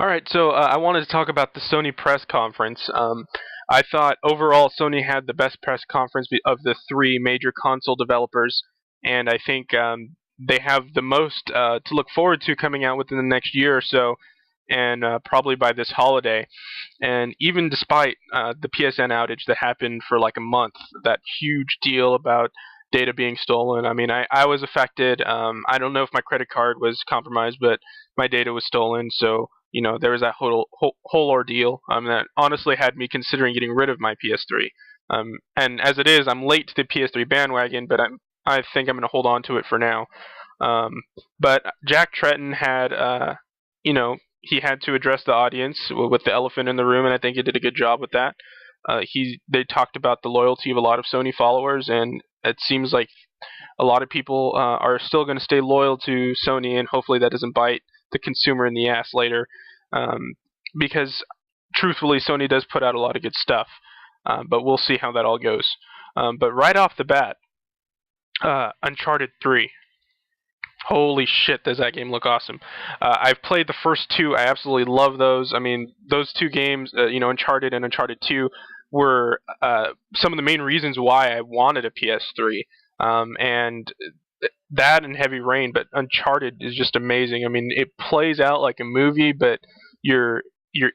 All right, so I wanted to talk about the Sony press conference. I thought overall Sony had the best press conference of the three major console developers, and I think they have the most to look forward to coming out within the next year or so, and probably by this holiday. And even despite the PSN outage that happened for like a month, that huge deal about data being stolen. I mean, I was affected. I don't know if my credit card was compromised, but my data was stolen. So, there was that whole ordeal that honestly had me considering getting rid of my PS3. And as it is, I'm late to the PS3 bandwagon, but I think I'm going to hold on to it for now. But Jack Tretton had, he had to address the audience with the elephant in the room, and I think he did a good job with that. They talked about the loyalty of a lot of Sony followers, and it seems like a lot of people are still going to stay loyal to Sony, and hopefully that doesn't bite the consumer in the ass later. Because truthfully, Sony does put out a lot of good stuff, but we'll see how that all goes. But right off the bat, Uncharted 3. Holy shit, does that game look awesome. I've played the first two. I absolutely love those. I mean, those two games, Uncharted and Uncharted 2, were some of the main reasons why I wanted a PS3. And that and Heavy Rain, but Uncharted is just amazing. I mean, it plays out like a movie, but you're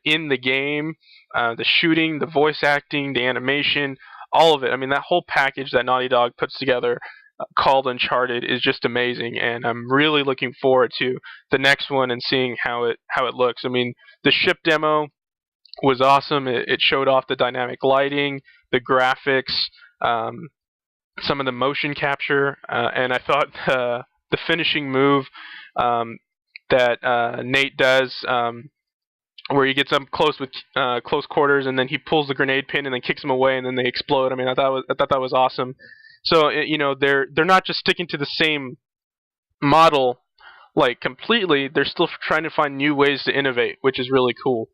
in the game. The shooting, the voice acting, the animation, all of it. I mean, that whole package that Naughty Dog puts together called Uncharted is just amazing, and I'm really looking forward to the next one and seeing how it looks. I mean, the ship demo was awesome. It showed off the dynamic lighting, the graphics, some of the motion capture, and I thought the finishing move that Nate does, where he gets up close with close quarters, and then he pulls the grenade pin and then kicks them away, and then they explode. I mean, I thought that was awesome. So they're not just sticking to the same model like completely. They're still trying to find new ways to innovate, which is really cool.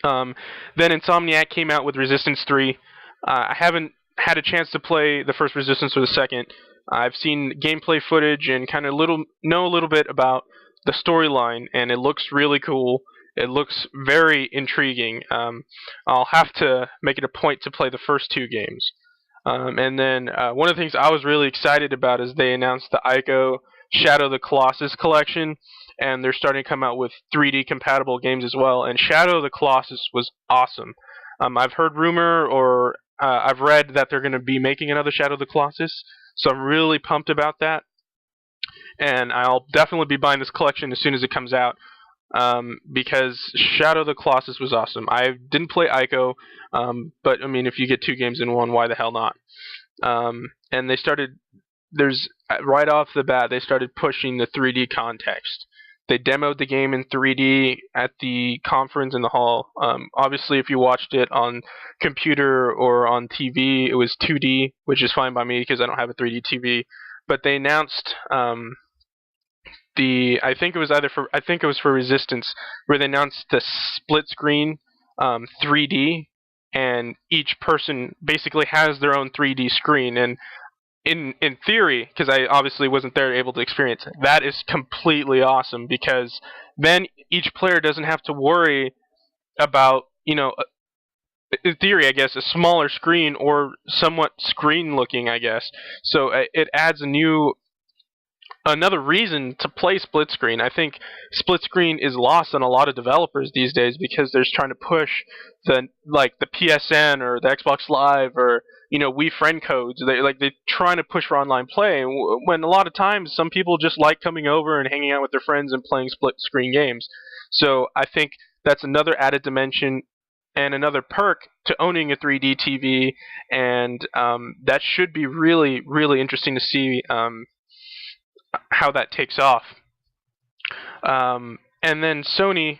Then Insomniac came out with Resistance 3. I haven't had a chance to play the first Resistance or the second. I've seen gameplay footage and kind of know a little bit about the storyline, and it looks really cool. It looks very intriguing. I'll have to make it a point to play the first two games. And then one of the things I was really excited about is they announced the Ico Shadow of the Colossus collection, and they're starting to come out with 3D compatible games as well. And Shadow of the Colossus was awesome. I've heard rumor or I've read that they're going to be making another Shadow of the Colossus, so I'm really pumped about that. And I'll definitely be buying this collection as soon as it comes out. Because Shadow of the Colossus was awesome. I didn't play Ico, but I mean, if you get two games in one, why the hell not? And right off the bat, they started pushing the 3D context. They demoed the game in 3D at the conference in the hall. Obviously, if you watched it on computer or on TV, it was 2D, which is fine by me because I don't have a 3D TV. But they announced I think it was for Resistance, where they announced the split screen 3D, and each person basically has their own 3D screen. And in theory, because I obviously wasn't there able to experience it, that is completely awesome, because then each player doesn't have to worry about, in theory, I guess, a smaller screen or somewhat screen looking, I guess. So it adds another reason to play split screen. I think split screen is lost on a lot of developers these days because they're trying to push the PSN or the Xbox Live or Wii friend codes. They're trying to push for online play, when a lot of times some people just like coming over and hanging out with their friends and playing split screen games. So I think that's another added dimension and another perk to owning a 3D TV, and that should be really, really interesting to see how that takes off. And then Sony,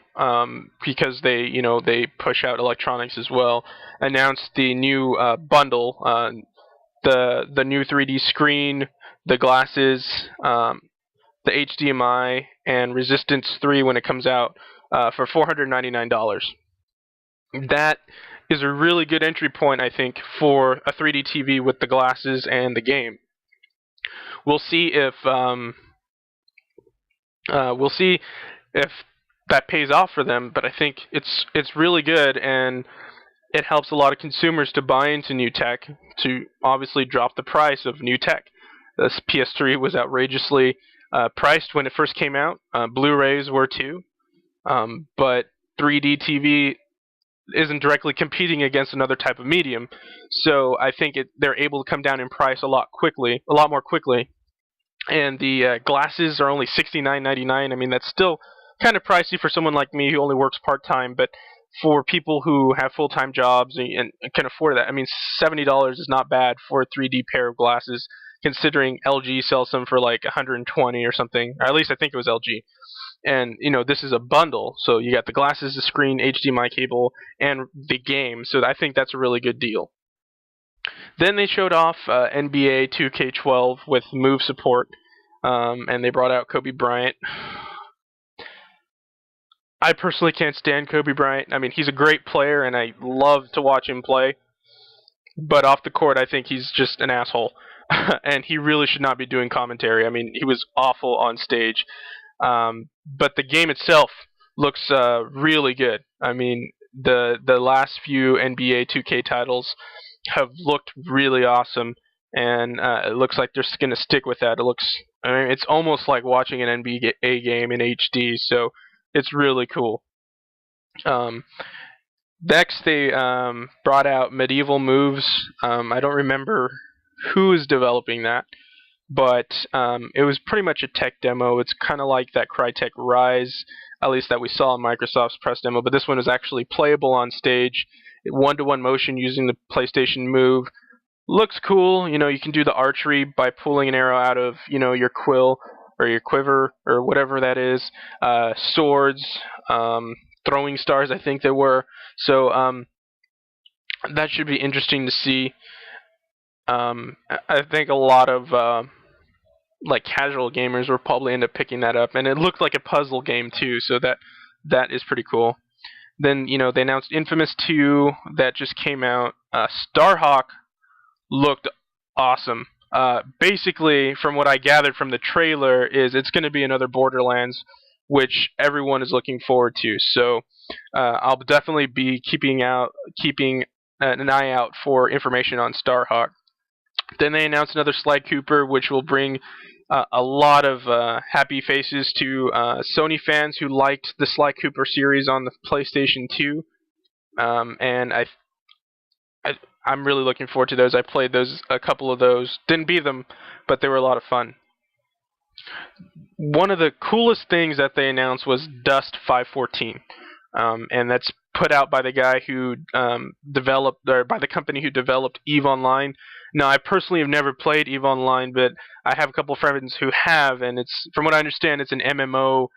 because they push out electronics as well, announced the new bundle, the new 3D screen, the glasses, the HDMI, and Resistance 3 when it comes out for $499. That is a really good entry point, I think, for a 3D TV with the glasses and the game. We'll see if that pays off for them. But I think it's really good, and it helps a lot of consumers to buy into new tech, to obviously drop the price of new tech. This PS3 was outrageously priced when it first came out. Blu-rays were too, but 3D TV isn't directly competing against another type of medium. So I think they're able to come down in price a lot more quickly. And the glasses are only $69.99. I mean, that's still kind of pricey for someone like me who only works part-time, but for people who have full-time jobs and can afford that, I mean, $70 is not bad for a 3D pair of glasses, considering LG sells them for like 120 or something. Or at least I think it was LG. And this is a bundle, so you got the glasses, the screen, HDMI cable, and the game. So I think that's a really good deal. Then they showed off NBA 2K12 with move support, and they brought out Kobe Bryant. I personally can't stand Kobe Bryant. I mean, he's a great player, and I love to watch him play. But off the court, I think he's just an asshole. And he really should not be doing commentary. I mean, he was awful on stage. But the game itself looks really good. I mean, the last few NBA 2K titles have looked really awesome, and it looks like they're going to stick with that. I mean, it's almost like watching an NBA game in HD, so it's really cool. Next, they brought out Medieval Moves. I don't remember who is developing that, but it was pretty much a tech demo. It's kind of like that Crytek Rise, at least that we saw in Microsoft's press demo, but this one is actually playable on stage, one-to-one motion using the PlayStation Move. Looks cool. You can do the archery by pulling an arrow out of, your quill or your quiver or whatever that is. Swords, throwing stars, I think there were. So that should be interesting to see. I think a lot of like casual gamers will probably end up picking that up, and it looked like a puzzle game too, so that is pretty cool. Then they announced Infamous 2 that just came out. Starhawk looked awesome. Basically, from what I gathered from the trailer, is it's going to be another Borderlands, which everyone is looking forward to. So I'll definitely be keeping an eye out for information on Starhawk. Then they announced another Sly Cooper, which will bring a lot of happy faces to Sony fans who liked the Sly Cooper series on the PlayStation 2. And I'm really looking forward to those. I played a couple of those. Didn't beat them, but they were a lot of fun. One of the coolest things that they announced was Dust 514. And that's put out by the guy who by the company who developed EVE Online. Now, I personally have never played EVE Online, but I have a couple of friends who have, and from what I understand, it's an MMO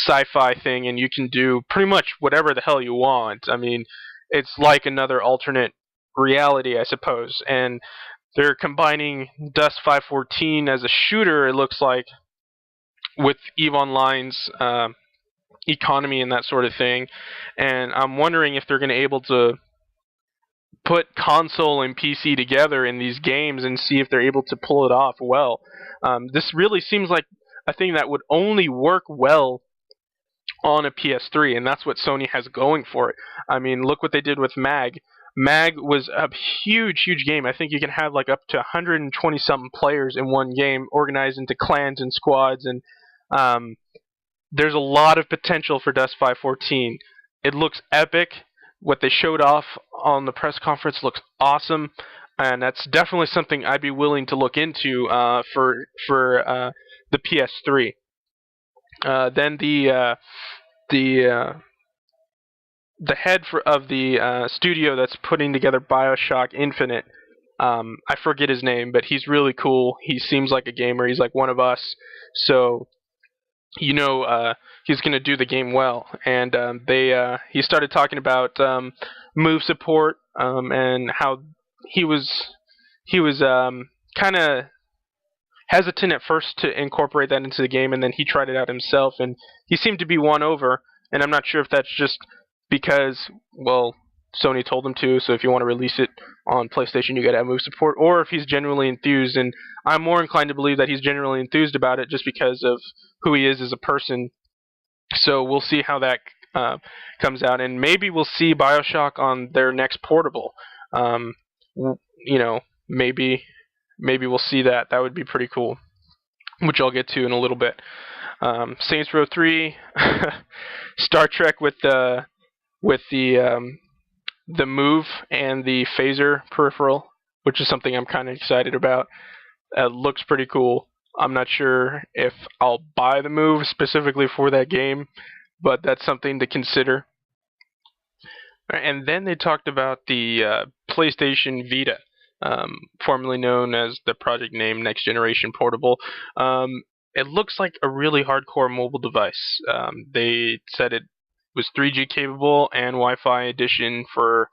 sci-fi thing, and you can do pretty much whatever the hell you want. I mean, it's like another alternate reality, I suppose, and they're combining Dust 514 as a shooter, it looks like, with EVE Online's economy and that sort of thing, and I'm wondering if they're going to be able to put console and PC together in these games and see if they're able to pull it off well. This really seems like a thing that would only work well on a PS3, and that's what Sony has going for it. I mean, look what they did with Mag. Mag was a huge, huge game. I think you can have like up to 120-something players in one game, organized into clans and squads, and there's a lot of potential for Dust 514. It looks epic. What they showed off on the press conference looks awesome, and that's definitely something I'd be willing to look into for the PS3. Then the head of the studio that's putting together BioShock Infinite, I forget his name, but he's really cool. He seems like a gamer. He's like one of us, so he's going to do the game well. And he started talking about move support and how he was kind of hesitant at first to incorporate that into the game, and then he tried it out himself, and he seemed to be won over. And I'm not sure if that's just because, well, Sony told him to, so if you want to release it on PlayStation, you got to have move support, or if he's genuinely enthused. And I'm more inclined to believe that he's genuinely enthused about it just because of who he is as a person. So we'll see how that comes out, and maybe we'll see Bioshock on their next portable. Um, you know, maybe we'll see that. That would be pretty cool, which I'll get to in a little bit. Saints Row 3, Star Trek with the move and the phaser peripheral, which is something I'm kind of excited about. It looks pretty cool. I'm not sure if I'll buy the move specifically for that game, but that's something to consider. And then they talked about the PlayStation Vita, formerly known as the project name Next Generation Portable. It looks like a really hardcore mobile device. They said it was 3G capable and Wi-Fi edition for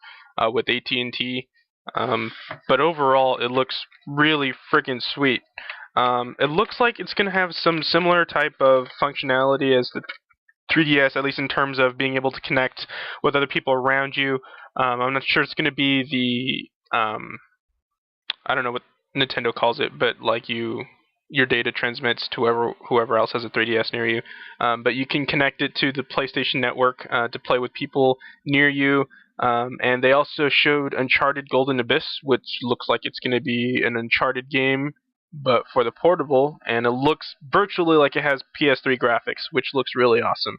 with AT&T. But overall, it looks really freaking sweet. It looks like it's going to have some similar type of functionality as the 3DS, at least in terms of being able to connect with other people around you. I'm not sure it's going to be I don't know what Nintendo calls it, but like your data transmits to whoever else has a 3DS near you. But you can connect it to the PlayStation Network to play with people near you. And they also showed Uncharted Golden Abyss, which looks like it's going to be an Uncharted game, but for the portable, and it looks virtually like it has PS3 graphics, which looks really awesome.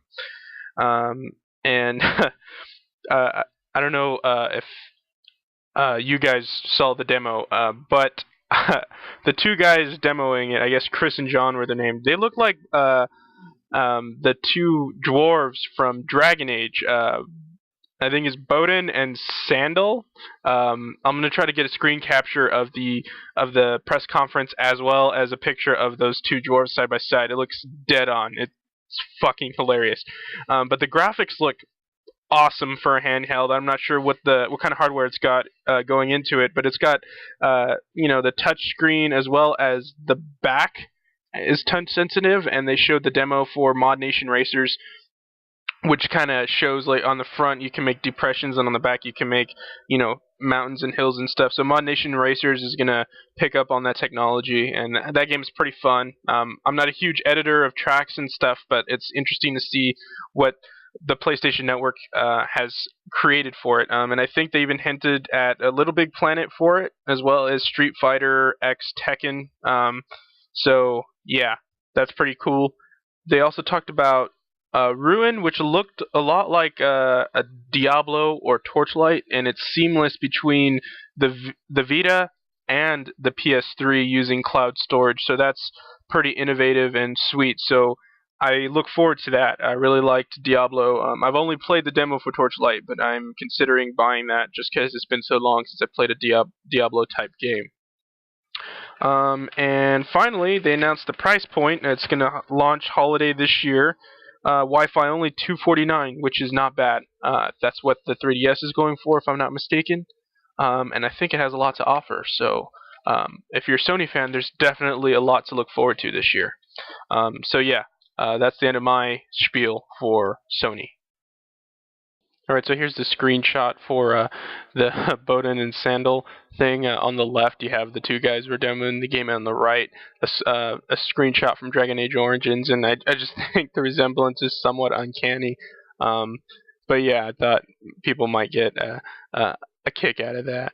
And I don't know if you guys saw the demo, but the two guys demoing it, I guess Chris and John were the name. They look like the two dwarves from Dragon Age. I think it's Bowden and Sandal. I'm gonna try to get a screen capture of the press conference as well as a picture of those two dwarves side by side. It looks dead on. It's fucking hilarious. But the graphics look awesome for a handheld. I'm not sure what kind of hardware it's got going into it, but it's got the touch screen as well as the back is touch sensitive, and they showed the demo for Mod Nation Racers, which kind of shows like on the front you can make depressions and on the back you can make mountains and hills and stuff. So Mod Nation Racers is gonna pick up on that technology, and that game is pretty fun. I'm not a huge editor of tracks and stuff, but it's interesting to see what the PlayStation Network has created for it. And I think they even hinted at a Little Big Planet for it, as well as Street Fighter X Tekken. So yeah, that's pretty cool. They also talked about Ruin, which looked a lot like a Diablo or Torchlight, and it's seamless between the Vita and the PS3 using cloud storage. So that's pretty innovative and sweet. So I look forward to that. I really liked Diablo. I've only played the demo for Torchlight, but I'm considering buying that just because it's been so long since I played a Diablo type game. And finally, they announced the price point. It's going to launch holiday this year. Wi-Fi only $249, which is not bad. That's what the 3DS is going for, if I'm not mistaken. And I think it has a lot to offer. So if you're a Sony fan, there's definitely a lot to look forward to this year. So yeah, that's the end of my spiel for Sony. Alright, so here's the screenshot for the Bowden and Sandal thing. On the left, you have the two guys who are demoing the game, and on the right, a screenshot from Dragon Age Origins, and I just think the resemblance is somewhat uncanny. But yeah, I thought people might get a kick out of that.